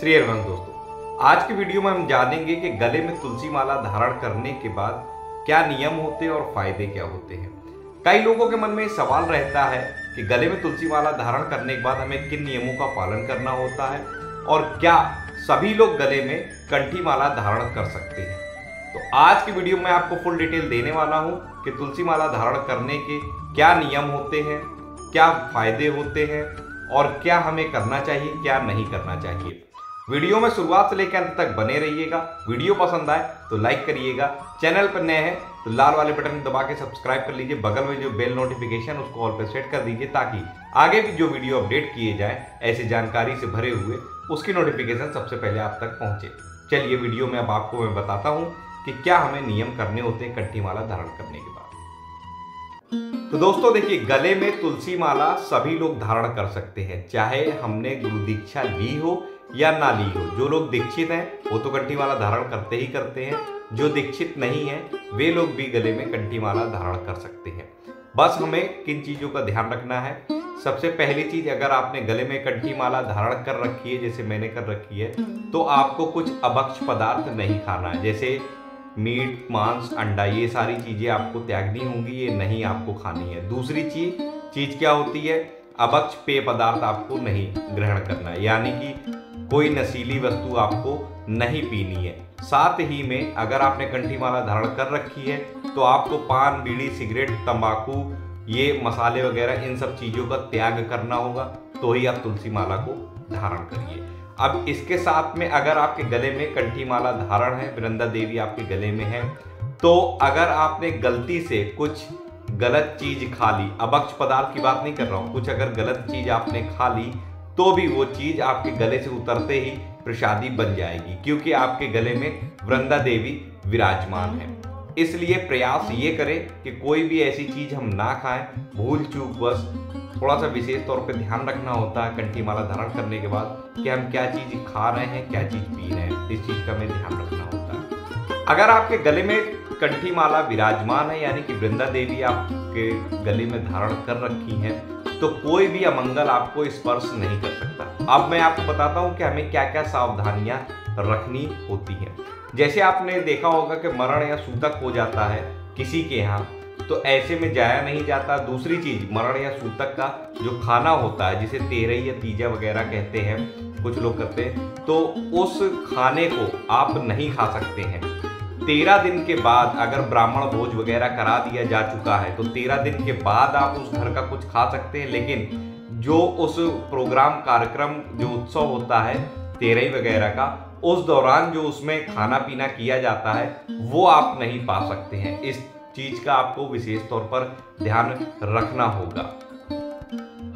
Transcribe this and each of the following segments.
श्री हरिवंश दोस्तों, आज की वीडियो में हम जानेंगे कि गले में तुलसी माला धारण करने के बाद क्या नियम होते हैं और फायदे क्या होते हैं। कई लोगों के मन में सवाल रहता है कि गले में तुलसी माला धारण करने के बाद हमें किन नियमों का पालन करना होता है और क्या सभी लोग गले में कंठी माला धारण कर सकते हैं। तो आज की वीडियो में आपको फुल डिटेल देने वाला हूं कि तुलसी माला धारण करने के क्या नियम होते हैं, क्या फायदे होते हैं और क्या हमें करना चाहिए, क्या नहीं करना चाहिए। वीडियो में शुरुआत से लेकर अंत तक बने रहिएगा। वीडियो पसंद आए तो लाइक करिएगा, चैनल पर नए हैं तो लाल वाले बटन दबा के सब्सक्राइब कर लीजिए, बगल में जो बेल नोटिफिकेशन उसको ऑल पे सेट कर दीजिए ताकि आगे भी जो वीडियो अपडेट किए जाए ऐसी जानकारी से भरे हुए उसकी नोटिफिकेशन सबसे पहले आप तक पहुंचे। चलिए वीडियो में अब आपको मैं बताता हूं कि क्या हमें नियम करने होते हैं कंठी माला धारण करने के बाद। तो दोस्तों देखिए, गले में तुलसी माला सभी लोग धारण कर सकते हैं, चाहे हमने गुरु दीक्षा ली हो या ना ली हो। जो लोग दीक्षित हैं वो तो कंठी माला धारण करते ही करते हैं, जो दीक्षित नहीं है वे लोग भी गले में कंठी माला धारण कर सकते हैं। बस हमें किन चीजों का ध्यान रखना है। सबसे पहली चीज, अगर आपने गले में कंठी माला धारण कर रखी है जैसे मैंने कर रखी है तो आपको कुछ अभक्ष पदार्थ नहीं खाना है, जैसे मीट, मांस, अंडा, ये सारी चीजें आपको त्यागनी होंगी, ये नहीं आपको खानी है। दूसरी चीज क्या होती है, अभक्ष पेय पदार्थ आपको नहीं ग्रहण करना है, यानी कि कोई नशीली वस्तु आपको नहीं पीनी है। साथ ही में अगर आपने कंठी माला धारण कर रखी है तो आपको पान, बीड़ी, सिगरेट, तंबाकू, ये मसाले वगैरह इन सब चीजों का त्याग करना होगा, तो ही आप तुलसी माला को धारण करिए। अब इसके साथ में अगर आपके गले में कंठी माला धारण है, वृंदा देवी आपके गले में है, तो अगर आपने गलती से कुछ गलत चीज खा ली, अभक्ष पदार्थ की बात नहीं कर रहा हूं, कुछ अगर गलत चीज आपने खा ली तो भी वो चीज आपके गले से उतरते ही प्रसादी बन जाएगी, क्योंकि आपके गले में वृंदा देवी विराजमान है। इसलिए प्रयास ये करें कि कोई भी ऐसी चीज हम ना खाएं, भूल चूक बस थोड़ा सा विशेष तौर पे ध्यान रखना होता है कंठी माला धारण करने के बाद कि हम क्या चीज खा रहे हैं, क्या चीज पी रहे हैं, इस चीज का हमें ध्यान रखना होता है। अगर आपके गले में कंठी माला विराजमान है, यानी कि वृंदा देवी आपके गले में धारण कर रखी है, तो कोई भी अमंगल आपको स्पर्श नहीं कर सकता। अब मैं आपको बताता हूं कि हमें क्या क्या सावधानियां रखनी होती हैं। जैसे आपने देखा होगा कि मरण या सूतक हो जाता है किसी के यहाँ, तो ऐसे में जाया नहीं जाता। दूसरी चीज, मरण या सूतक का जो खाना होता है जिसे तेरही या तीजा वगैरह कहते हैं, कुछ लोग करते हैं, तो उस खाने को आप नहीं खा सकते हैं। 13 दिन के बाद अगर ब्राह्मण भोज वगैरह करा दिया जा चुका है तो 13 दिन के बाद आप उस घर का कुछ खा सकते हैं, लेकिन जो उस प्रोग्राम, कार्यक्रम, जो उत्सव होता है तेरही वगैरह का, उस दौरान जो उसमें खाना पीना किया जाता है वो आप नहीं पा सकते हैं। इस चीज का आपको विशेष तौर पर ध्यान रखना होगा।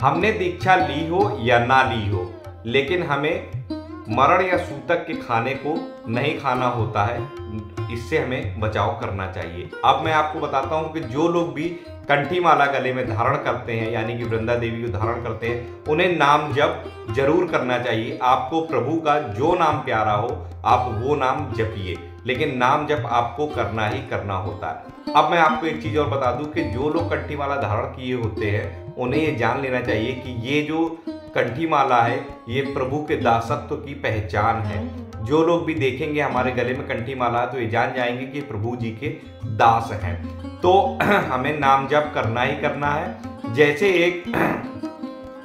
हमने दीक्षा ली हो या ना ली हो, लेकिन हमें मरण या सूतक के खाने को नहीं खाना होता है, इससे हमें बचाव करना चाहिए। अब मैं आपको बताता हूं कि जो लोग भी कंठी माला गले में धारण करते हैं, यानी कि वृंदा देवी को धारण करते हैं, उन्हें नाम जप जरूर करना चाहिए। आपको प्रभु का जो नाम प्यारा हो आप वो नाम जपिए, लेकिन नाम जप आपको करना ही करना होता है। अब मैं आपको एक चीज और बता दूं कि जो लोग कंठी माला धारण किए होते हैं उन्हें ये जान लेना चाहिए कि ये जो कंठी माला है ये प्रभु के दासत्व की पहचान है। जो लोग भी देखेंगे हमारे गले में कंठी माला तो ये जान जाएंगे कि प्रभु जी के दास हैं। तो हमें नाम जप करना ही करना है। जैसे एक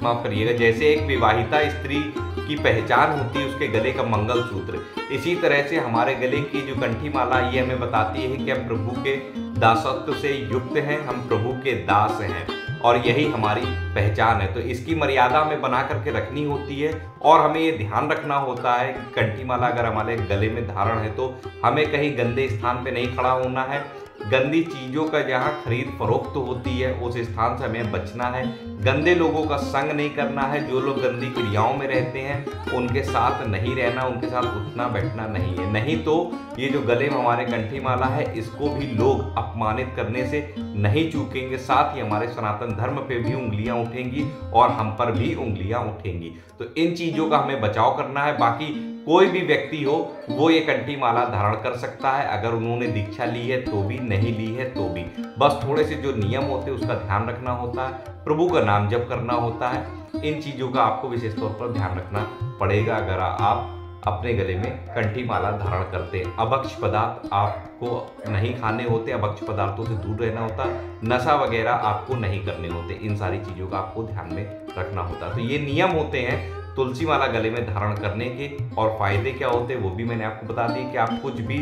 माफ करिएगा, जैसे एक विवाहिता स्त्री की पहचान होती है उसके गले का मंगलसूत्र, इसी तरह से हमारे गले की जो कंठी माला ये हमें बताती है कि हम प्रभु के दासत्व से युक्त हैं, हम प्रभु के दास हैं और यही हमारी पहचान है। तो इसकी मर्यादा हमें बना करके रखनी होती है और हमें ये ध्यान रखना होता है कि कंठी माला अगर हमारे गले में धारण है तो हमें कहीं गंदे स्थान पे नहीं खड़ा होना है। गंदी चीज़ों का जहाँ खरीद फरोख्त होती है उस स्थान से हमें बचना है। गंदे लोगों का संग नहीं करना है। जो लोग गंदी क्रियाओं में रहते हैं उनके साथ नहीं रहना, उनके साथ उठना बैठना नहीं है। नहीं तो ये जो गले में हमारे कंठी माला है इसको भी लोग अपमानित करने से नहीं चूकेंगे, साथ ही हमारे सनातन धर्म पे भी उंगलियां उठेंगी और हम पर भी उंगलियां उठेंगी। तो इन चीज़ों का हमें बचाव करना है। बाकी कोई भी व्यक्ति हो वो ये कंठी माला धारण कर सकता है, अगर उन्होंने दीक्षा ली है तो भी, नहीं ली है तो भी। बस थोड़े से जो नियम होते हैं उसका ध्यान रखना होता है, प्रभु का नाम जप करना होता है। इन चीज़ों का आपको विशेष तौर पर ध्यान रखना पड़ेगा अगर आप अपने गले में कंठी माला धारण करते हैं। अभक्ष पदार्थ आपको नहीं खाने होते, अभक्ष पदार्थों से दूर रहना होता, नशा वगैरह आपको नहीं करने होते, इन सारी चीज़ों का आपको ध्यान में रखना होता। तो ये नियम होते हैं तुलसी माला गले में धारण करने के। और फायदे क्या होते हैं वो भी मैंने आपको बता दिए कि आप कुछ भी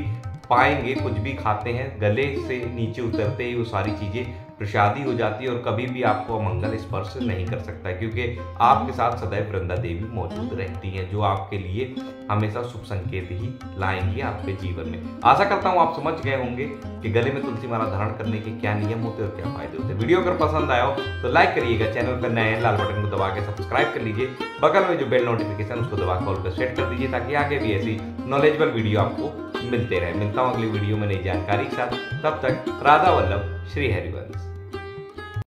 पाएंगे, कुछ भी खाते हैं, गले से नीचे उतरते ही वो सारी चीज़ें प्रसादी हो जाती है और कभी भी आपको अमंगल स्पर्श नहीं कर सकता है, क्योंकि आपके साथ सदैव वृंदा देवी मौजूद रहती हैं, जो आपके लिए हमेशा शुभ संकेत ही लाएंगी आपके जीवन में। आशा करता हूँ आप समझ गए होंगे कि गले में तुलसी माला धारण करने के क्या नियम होते हैं और क्या फायदे होते हैं। वीडियो अगर पसंद आया हो तो लाइक करिएगा, चैनल पर नए हैं लाल बटन को दबा के सब्सक्राइब कर लीजिए, बगल में जो बेल नोटिफिकेशन उसको दबा के ऑल पर सेट कर दीजिए, ताकि आगे भी ऐसी नॉलेजेबल वीडियो आपको मिलते रहे। मिलता हूँ अगली वीडियो में नई जानकारी के साथ, तब तक राधा वल्लभ श्री हरिवंश।